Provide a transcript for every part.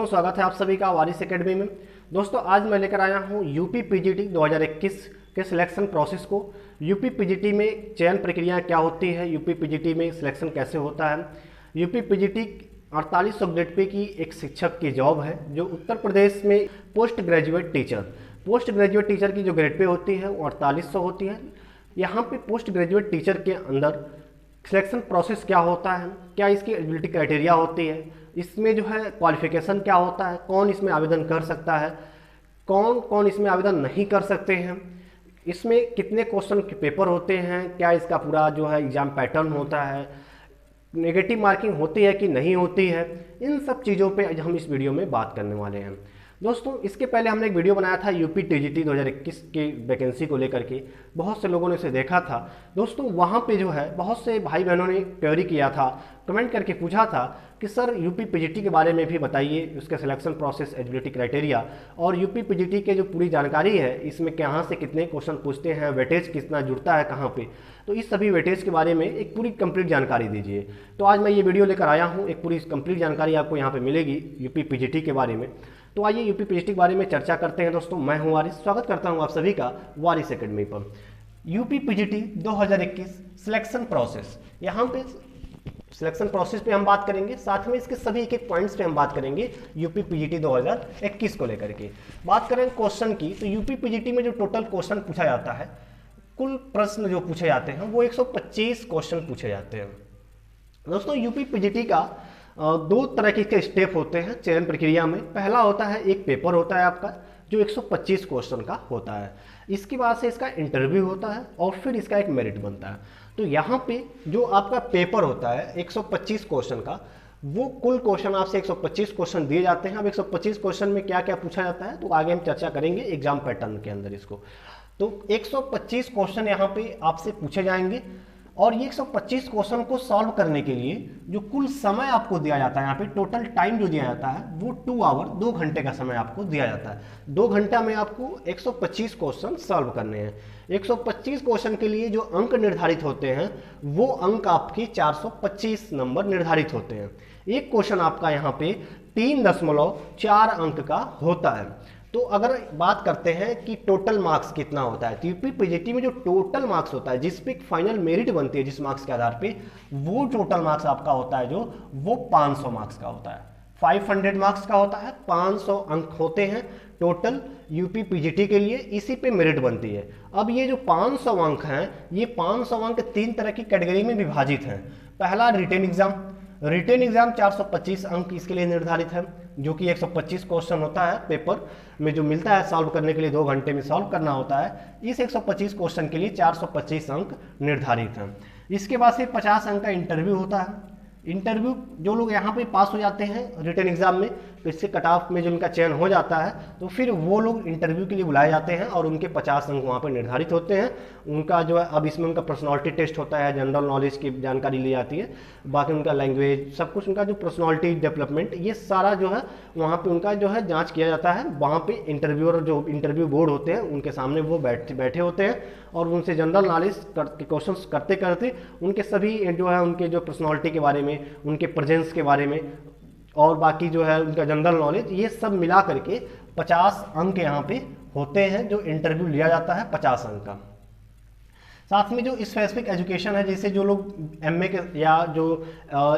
दोस्तों, स्वागत है आप सभी का वारिस एकेडमी में। दोस्तों, आज मैं लेकर आया हूं यूपी पीजीटी 2021 के सिलेक्शन प्रोसेस को। यूपी पीजीटी में चयन प्रक्रिया क्या होती है, यूपी पीजीटी में सिलेक्शन कैसे होता है। यूपी पीजीटी 4800 ग्रेड पे की एक शिक्षक की जॉब है जो उत्तर प्रदेश में पोस्ट ग्रेजुएट टीचर की जो ग्रेड पे होती है वो 4800 होती है। यहाँ पे पोस्ट ग्रेजुएट टीचर के अंदर सिलेक्शन प्रोसेस क्या होता है, क्या इसकी एलिजिबिलिटी क्राइटेरिया होती है, इसमें जो है क्वालिफिकेशन क्या होता है, कौन इसमें आवेदन कर सकता है, कौन कौन इसमें आवेदन नहीं कर सकते हैं, इसमें कितने क्वेश्चन के पेपर होते हैं, क्या इसका पूरा जो है एग्जाम पैटर्न होता है, नेगेटिव मार्किंग होती है कि नहीं होती है, इन सब चीज़ों पे आज हम इस वीडियो में बात करने वाले हैं। दोस्तों, इसके पहले हमने एक वीडियो बनाया था यूपी टीजीटी 2021 की वैकेंसी को लेकर के, बहुत से लोगों ने इसे देखा था। दोस्तों, वहाँ पे जो है बहुत से भाई बहनों ने क्वेरी किया था, कमेंट करके पूछा था कि सर यूपी पीजीटी के बारे में भी बताइए, उसके सिलेक्शन प्रोसेस, एलिजिबिलिटी क्राइटेरिया और यूपी पीजीटी के जो पूरी जानकारी है, इसमें कहाँ से कितने क्वेश्चन पूछते हैं, वेटेज कितना जुड़ता है कहाँ पे, तो इस सभी वेटेज के बारे में एक पूरी कंप्लीट जानकारी दीजिए। तो आज मैं ये वीडियो लेकर आया हूँ, एक पूरी कंप्लीट जानकारी आपको यहाँ पे मिलेगी यूपी पीजीटी के बारे में। तो आइए यूपी पीजीटी के बारे में चर्चा करते हैं। दोस्तों, मैं हूँ वारिस, स्वागत करता हूँ आप सभी का वारिस एकेडमी पर। यूपी पीजीटी 2021 सिलेक्शन प्रोसेस, यहाँ पे सिलेक्शन प्रोसेस पे हम बात करेंगे, साथ में इसके सभी एक एक पॉइंट्स पे हम बात करेंगे यूपी पीजीटी 2021 को लेकर के। बात करें क्वेश्चन की, तो यूपी पीजीटी में जो टोटल क्वेश्चन पूछा जाता है, कुल प्रश्न जो पूछे जाते हैं वो 125 क्वेश्चन पूछे जाते हैं। दोस्तों, यूपी पीजीटी का दो तरह के स्टेप होते हैं चयन प्रक्रिया में। पहला होता है एक पेपर होता है आपका जो 125 क्वेश्चन का होता है, इसके बाद से इसका इंटरव्यू होता है और फिर इसका एक मेरिट बनता है। तो यहाँ पे जो आपका पेपर होता है 125 क्वेश्चन का, वो कुल क्वेश्चन आपसे 125 क्वेश्चन दिए जाते हैं। अब 125 क्वेश्चन में क्या क्या पूछा जाता है तो आगे हम चर्चा करेंगे एग्जाम पैटर्न के अंदर इसको। तो 125 क्वेश्चन यहाँ पे आपसे पूछे जाएंगे और ये 125 क्वेश्चन को सॉल्व करने के लिए जो कुल समय आपको दिया जाता है, यहाँ पे टोटल टाइम जो दिया जाता है वो 2 आवर 2 घंटे का समय आपको दिया जाता है। 2 घंटा में आपको 125 क्वेश्चन सॉल्व करने हैं। 125 क्वेश्चन के लिए जो अंक निर्धारित होते हैं वो अंक आपकी 425 नंबर निर्धारित होते हैं। एक क्वेश्चन आपका यहाँ पे 3.4 अंक का होता है। तो अगर बात करते हैं कि टोटल मार्क्स कितना होता है, तो यूपी पीजीटी में जो टोटल मार्क्स होता है, जिस पे फाइनल मेरिट बनती है जिस मार्क्स के आधार पे, वो टोटल मार्क्स आपका होता है जो वो 500 मार्क्स का होता है। 500 मार्क्स का होता है, 500 अंक होते हैं टोटल यूपी पीजीटी के लिए, इसी पे मेरिट बनती है। अब ये जो 500 अंक हैं, ये 500 अंक 3 तरह की कैटेगरी में विभाजित हैं। पहला रिटेन एग्जाम 425 अंक इसके लिए निर्धारित है, जो कि 125 क्वेश्चन होता है पेपर में जो मिलता है सॉल्व करने के लिए, 2 घंटे में सॉल्व करना होता है। इस 125 क्वेश्चन के लिए 425 अंक निर्धारित हैं। इसके बाद से 50 अंक का इंटरव्यू होता है। इंटरव्यू जो लोग यहाँ पे पास हो जाते हैं रिटन एग्जाम में, तो इससे कट ऑफ में जो उनका चयन हो जाता है, तो फिर वो लोग इंटरव्यू के लिए बुलाए जाते हैं और उनके 50 अंक वहाँ पे निर्धारित होते हैं। उनका जो है, अब इसमें उनका पर्सनालिटी टेस्ट होता है, जनरल नॉलेज की जानकारी ली जाती है, बाकी उनका लैंग्वेज सब कुछ, उनका जो पर्सनालिटी डेवलपमेंट, ये सारा जो है वहाँ पे उनका जो है जाँच किया जाता है। वहाँ पे इंटरव्यूअर जो इंटरव्यू बोर्ड होते हैं उनके सामने वो बैठे होते हैं और उनसे जनरल नॉलेज के क्वेश्चन करते करते उनके सभी जो है उनके जो पर्सनालिटी के बारे में, उनके प्रेजेंस के बारे में और बाकी जो है उनका जनरल नॉलेज, ये सब मिला करके 50 अंक यहाँ पे होते हैं जो इंटरव्यू लिया जाता है 50 अंक का। साथ में जो स्पेसिफिक एजुकेशन है, जैसे जो लोग एमए के या जो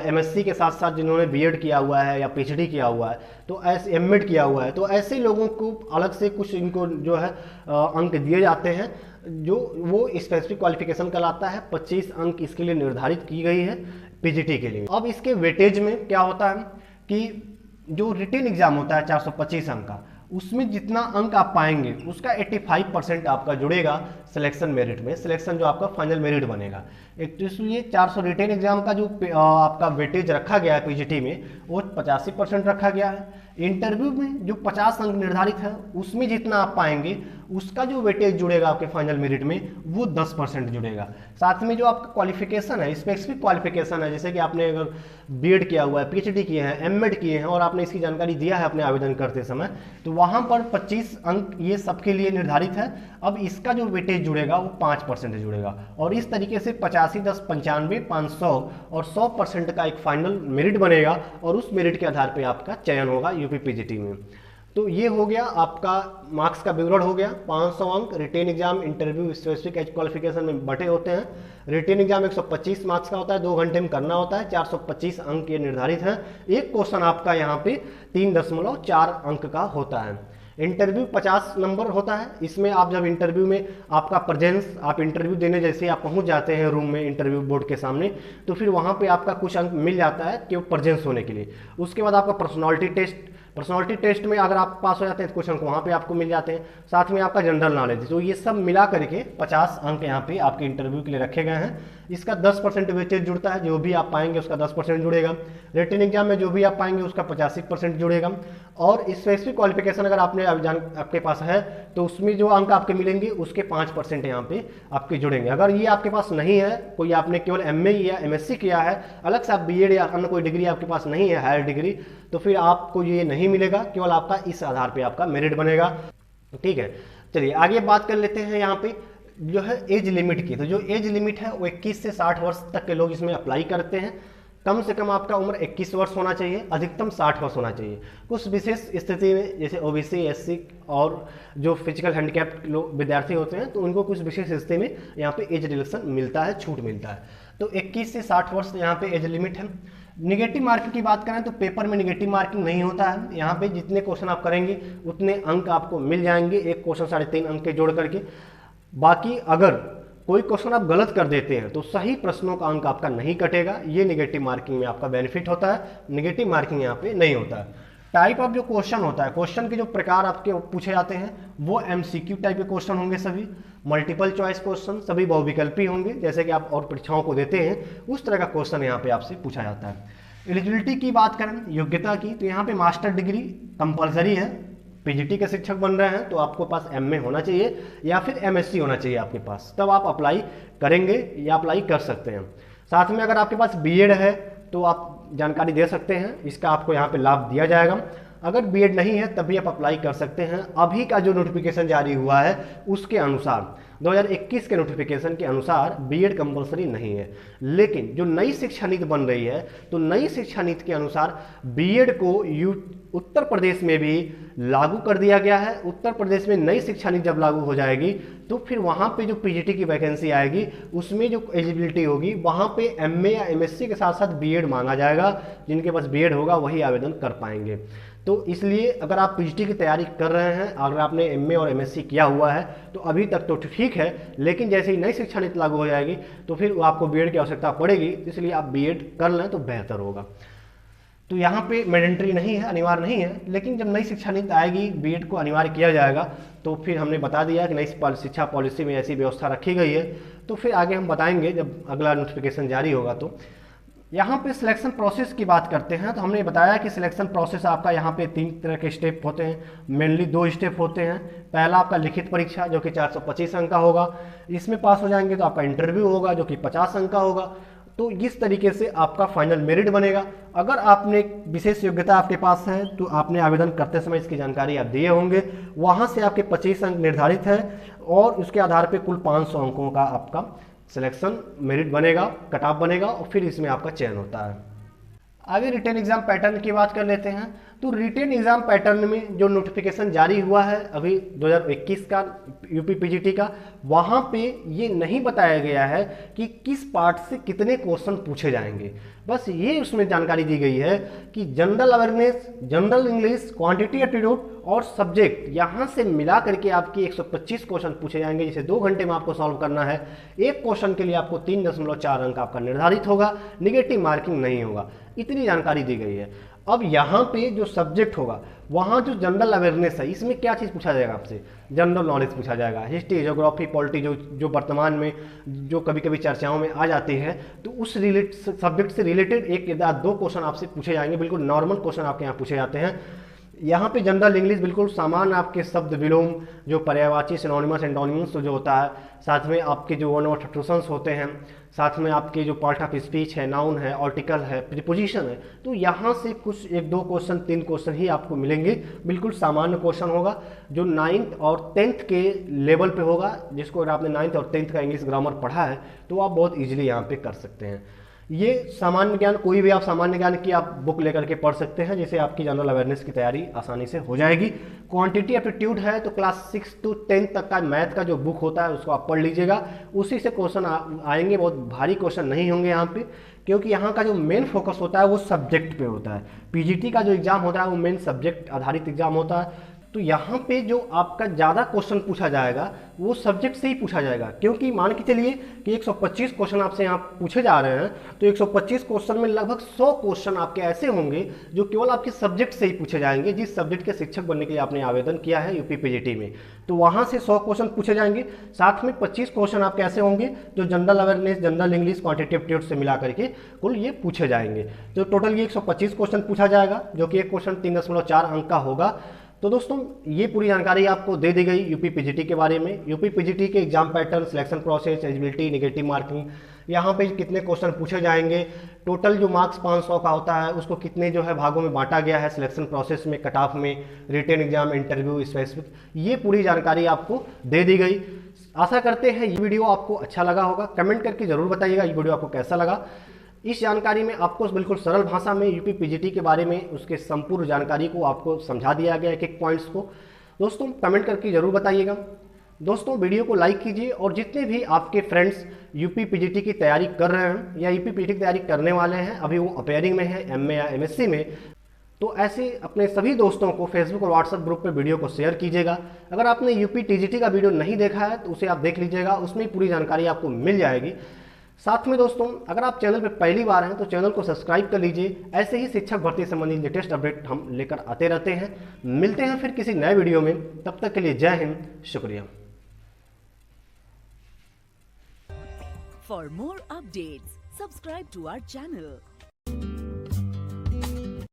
एमएससी के साथ साथ जिन्होंने बीएड किया हुआ है या पीएचडी किया हुआ है, तो ऐसे एमएड किया हुआ है, तो ऐसे लोगों को अलग से कुछ इनको जो है अंक दिए जाते हैं, जो वो स्पेसिफिक क्वालिफिकेशन कहलाता है। 25 अंक इसके लिए निर्धारित की गई है पीजीटी के लिए। अब इसके वेटेज में क्या होता है कि जो रिटेन एग्जाम होता है 425 अंक का, उसमें जितना अंक आप पाएंगे उसका 85% आपका जुड़ेगा सिलेक्शन मेरिट में, सिलेक्शन जो आपका फाइनल मेरिट बनेगा। एक तो इसलिए 400 रिटेन एग्जाम का जो आपका वेटेज रखा गया है पीजीटी में वो 85% रखा गया है। इंटरव्यू में जो 50 अंक निर्धारित है उसमें जितना आप पाएंगे उसका जो वेटेज जुड़ेगा आपके फाइनल मेरिट में वो 10% जुड़ेगा। साथ में जो आपका क्वालिफिकेशन है, स्पेसिफिक क्वालिफिकेशन है, जैसे कि आपने अगर बीएड किया हुआ है, पीएचडी किए हैं, एमएड किए हैं और आपने इसकी जानकारी दिया है अपने आवेदन करते समय, तो वहाँ पर 25 अंक ये सबके लिए निर्धारित है। अब इसका जो वेटेज जुड़ेगा वो 5% जुड़ेगा और इस तरीके से 85, 10, 95, 500 और 100% का एक फाइनल मेरिट बनेगा और उस मेरिट के आधार पर आपका चयन होगा यूपी पीजीटी में। तो ये हो गया आपका मार्क्स का विवरण हो गया। 500 अंक written exam interview specific age qualification में बटे होते हैं। रिटेन एग्जाम 125 मार्क्स का होता है, 2 घंटे में करना होता है, 425 अंक ये निर्धारित है। एक क्वेश्चन आपका यहाँ पे 3.4 अंक का होता है। इंटरव्यू 50 नंबर होता है। इसमें आप जब इंटरव्यू में आपका प्रेजेंस, आप इंटरव्यू देने जैसे आप पहुंच जाते हैं रूम में इंटरव्यू बोर्ड के सामने, तो फिर वहां पे आपका कुछ अंक मिल जाता है कि वो प्रेजेंस होने के लिए। उसके बाद आपका पर्सनालिटी टेस्ट में अगर आप पास हो जाते हैं तो कुछ अंक वहाँ पे आपको मिल जाते हैं। साथ में आपका जनरल नॉलेज, तो ये सब मिला करके 50 अंक यहाँ पे आपके इंटरव्यू के लिए रखे गए हैं। इसका 10% वेटेज जुड़ता है, जो भी आप पाएंगे उसका 10% जुड़ेगा। रिटन एग्जाम में जो भी आप पाएंगे उसका 85% जुड़ेगा। और स्पेसिफिक क्वालिफिकेशन अगर आपके पास है तो उसमें जो अंक आपके मिलेंगे उसके 5% यहाँ पे आपके जुड़ेंगे। अगर ये आपके पास नहीं है, कोई आपने केवल MA या MSc किया है, अलग से आप BEd या अन्य कोई डिग्री आपके पास नहीं है, हायर डिग्री, तो फिर आपको ये नहीं मिलेगा। केवल आपका इस आधार पे आपका मेरिट बनेगा। ठीक है, चलिए आगे बात कर लेते हैं यहाँ पे जो है एज लिमिट की। तो जो एज लिमिट है वो 21 से 60 वर्ष तक के लोग इसमें अप्लाई करते हैं। कम से कम आपका उम्र 21 वर्ष होना चाहिए, अधिकतम 60 वर्ष होना चाहिए। कुछ विशेष स्थिति में जैसे OBC, SC और जो फिजिकल हैंडीकैप्ड लोग विद्यार्थी होते हैं तो उनको कुछ विशेष स्थिति में यहाँ पे एज रिलेक्शन मिलता है, छूट मिलता है। तो 21 से 60 वर्ष यहाँ पे एज लिमिट है। निगेटिव मार्किंग की बात करें तो पेपर में निगेटिव मार्किंग नहीं होता है। यहाँ पे जितने क्वेश्चन आप करेंगे उतने अंक आपको मिल जाएंगे, एक क्वेश्चन 3.5 अंक के जोड़ करके। बाकी अगर कोई क्वेश्चन आप गलत कर देते हैं तो सही प्रश्नों का अंक आपका नहीं कटेगा। ये निगेटिव मार्किंग में आपका बेनिफिट होता है, निगेटिव मार्किंग यहाँ पे नहीं होता है। टाइप ऑफ जो क्वेश्चन होता है, क्वेश्चन के जो प्रकार आपके पूछे जाते हैं वो MCQ टाइप के क्वेश्चन होंगे, सभी मल्टीपल चॉइस क्वेश्चन, सभी बहुविकल्पी होंगे, जैसे कि आप और परीक्षाओं को देते हैं उस तरह का क्वेश्चन यहाँ पे आपसे पूछा जाता है। एलिजिबिलिटी की बात करें, योग्यता की, तो यहाँ पे मास्टर डिग्री कंपलसरी है। पीजीटी के शिक्षक बन रहे हैं तो आपको पास MA होना चाहिए या फिर MSc होना चाहिए आपके पास, तब आप अप्लाई करेंगे या अप्लाई कर सकते हैं। साथ में अगर आपके पास BEd है तो आप जानकारी दे सकते हैं, इसका आपको यहाँ पे लाभ दिया जाएगा। अगर BEd नहीं है तभी आप अप्लाई कर सकते हैं। अभी का जो नोटिफिकेशन जारी हुआ है उसके अनुसार 2021 के नोटिफिकेशन के अनुसार BEd कंपलसरी नहीं है। लेकिन जो नई शिक्षा नीति बन रही है तो नई शिक्षा नीति के अनुसार BEd को उत्तर प्रदेश में भी लागू कर दिया गया है। उत्तर प्रदेश में नई शिक्षा नीति जब लागू हो जाएगी तो फिर वहाँ पे जो पीजीटी की वैकेंसी आएगी उसमें जो एलिजिबिलिटी होगी वहाँ पे MA या MSc के साथ साथ BEd मांगा जाएगा। जिनके पास BEd होगा वही आवेदन कर पाएंगे। तो इसलिए अगर आप पीजीटी की तैयारी कर रहे हैं, अगर आपने MA और MSc किया हुआ है तो अभी तक तो ठीक है, लेकिन जैसे ही नई शिक्षा नीति लागू हो जाएगी तो फिर आपको BEd की आवश्यकता पड़ेगी, इसलिए आप BEd कर लें तो बेहतर होगा। तो यहाँ पे मैंडेटरी नहीं है, अनिवार्य नहीं है, लेकिन जब नई शिक्षा नीति आएगी BEd को अनिवार्य किया जाएगा। तो फिर हमने बता दिया कि नई शिक्षा पॉलिसी में ऐसी व्यवस्था रखी गई है, तो फिर आगे हम बताएंगे जब अगला नोटिफिकेशन जारी होगा। तो यहाँ पे सिलेक्शन प्रोसेस की बात करते हैं तो हमने बताया कि सिलेक्शन प्रोसेस आपका यहाँ पे 3 तरह के स्टेप होते हैं, मेनली 2 स्टेप होते हैं। पहला आपका लिखित परीक्षा जो कि 425 अंक का होगा, इसमें पास हो जाएंगे तो आपका इंटरव्यू होगा जो कि 50 अंक का होगा। तो इस तरीके से आपका फाइनल मेरिट बनेगा। अगर आपने विशेष योग्यता आपके पास है तो आपने आवेदन करते समय इसकी जानकारी आप दिए होंगे, वहाँ से आपके 25 अंक निर्धारित है और उसके आधार पर कुल 500 अंकों का आपका सिलेक्शन मेरिट बनेगा, कट ऑफ बनेगा और फिर इसमें आपका चयन होता है। आगे रिटेन एग्जाम पैटर्न की बात कर लेते हैं। तो रिटेन एग्जाम पैटर्न में जो नोटिफिकेशन जारी हुआ है अभी 2021 का यूपी पीजीटी का, वहाँ पे ये नहीं बताया गया है कि किस पार्ट से कितने क्वेश्चन पूछे जाएंगे। बस ये उसमें जानकारी दी गई है कि general awareness, general English, quantity aptitude और सब्जेक्ट, यहाँ से मिला करके आपके 125 क्वेश्चन पूछे जाएंगे, जिसे 2 घंटे में आपको सॉल्व करना है। एक क्वेश्चन के लिए आपको 3.4 अंक आपका निर्धारित होगा, निगेटिव मार्किंग नहीं होगा, इतनी जानकारी दी गई है। अब यहाँ पे जो सब्जेक्ट होगा वहाँ जो जनरल अवेयरनेस है, इसमें क्या चीज़ पूछा जाएगा आपसे? जनरल नॉलेज पूछा जाएगा, हिस्ट्री, ज्योग्राफी, पॉलिटी, जो वर्तमान में जो कभी कभी चर्चाओं में आ जाती है, तो उस सब्जेक्ट से रिलेटेड 1 या 2 क्वेश्चन आपसे पूछे जाएंगे। बिल्कुल नॉर्मल क्वेश्चन आपके यहाँ पूछे जाते हैं। यहाँ पे जनरल इंग्लिश बिल्कुल सामान्य आपके शब्द विलोम, जो पर्यायवाची, सिनोनिमस, एंटोनिमस जो होता है, साथ में आपके जो वन ऑफ ट्रूसंस होते हैं, साथ में आपके जो पार्ट ऑफ स्पीच है, नाउन है, आर्टिकल है, प्रीपोजिशन है, तो यहाँ से कुछ 1-2 क्वेश्चन, 3 क्वेश्चन ही आपको मिलेंगे। बिल्कुल सामान्य क्वेश्चन होगा जो 9th और 10th के लेवल पे होगा। जिसको अगर आपने 9th और 10th का इंग्लिश ग्रामर पढ़ा है तो आप बहुत ईजिली यहाँ पे कर सकते हैं। ये सामान्य ज्ञान, कोई भी आप सामान्य ज्ञान की आप बुक लेकर के पढ़ सकते हैं, जिससे आपकी जनरल अवेयरनेस की तैयारी आसानी से हो जाएगी। क्वांटिटी एप्टीट्यूड है तो क्लास 6 to 10 तक का मैथ का जो बुक होता है उसको आप पढ़ लीजिएगा, उसी से क्वेश्चन आएंगे। बहुत भारी क्वेश्चन नहीं होंगे यहाँ पे, क्योंकि यहाँ का जो मेन फोकस होता है वो सब्जेक्ट पे होता है। पीजीटी का जो एग्जाम होता है वो मेन सब्जेक्ट आधारित एग्जाम होता है। तो यहाँ पे जो आपका ज़्यादा क्वेश्चन पूछा जाएगा वो सब्जेक्ट से ही पूछा जाएगा, क्योंकि मान के चलिए कि 125 क्वेश्चन आपसे यहाँ पूछे जा रहे हैं, तो 125 क्वेश्चन में लगभग 100 क्वेश्चन आपके ऐसे होंगे जो केवल आपके सब्जेक्ट से ही पूछे जाएंगे, जिस सब्जेक्ट के शिक्षक बनने के लिए आपने आवेदन किया है यूपी पीजीटी में। तो वहाँ से 100 क्वेश्चन पूछे जाएंगे, साथ में 25 क्वेश्चन आपके ऐसे होंगे जो general awareness, general English, quantitative aptitude से मिला करके कुल ये पूछे जाएंगे। तो टोटल ये 125 क्वेश्चन पूछा जाएगा, जो कि एक क्वेश्चन 3.4 अंक का होगा। तो दोस्तों ये पूरी जानकारी आपको दे दी गई यूपी पीजीटी के बारे में। यूपी पीजीटी के exam pattern, selection process, eligibility, negative marking, यहाँ पे कितने क्वेश्चन पूछे जाएंगे, टोटल जो मार्क्स 500 का होता है उसको कितने जो है भागों में बांटा गया है सिलेक्शन प्रोसेस में, कट ऑफ में, रिटन एग्जाम, इंटरव्यू, स्पेसिफिक, ये पूरी जानकारी आपको दे दी गई। आशा करते हैं ये वीडियो आपको अच्छा लगा होगा। कमेंट करके जरूर बताइएगा ये वीडियो आपको कैसा लगा। इस जानकारी में आपको बिल्कुल सरल भाषा में यूपी पीजीटी के बारे में उसके संपूर्ण जानकारी को आपको समझा दिया गया, एक एक पॉइंट्स को। दोस्तों कमेंट करके जरूर बताइएगा। दोस्तों वीडियो को लाइक कीजिए, और जितने भी आपके फ्रेंड्स यूपी पीजीटी की तैयारी कर रहे हैं या यूपी पीजीटी की तैयारी करने वाले हैं, अभी वो अपेयरिंग में है, एमए या एमएससी में, तो ऐसे अपने सभी दोस्तों को फेसबुक और व्हाट्सएप ग्रुप पे वीडियो को शेयर कीजिएगा। अगर आपने यूपी टीजीटी का वीडियो नहीं देखा है तो उसे आप देख लीजिएगा, उसमें पूरी जानकारी आपको मिल जाएगी। साथ में दोस्तों अगर आप चैनल पर पहली बार हैं तो चैनल को सब्सक्राइब कर लीजिए, ऐसे ही शिक्षक भर्ती संबंधी लेटेस्ट अपडेट हम लेकर आते रहते हैं। मिलते हैं फिर किसी नए वीडियो में, तब तक के लिए जय हिंद, शुक्रिया। For more updates, subscribe to our channel.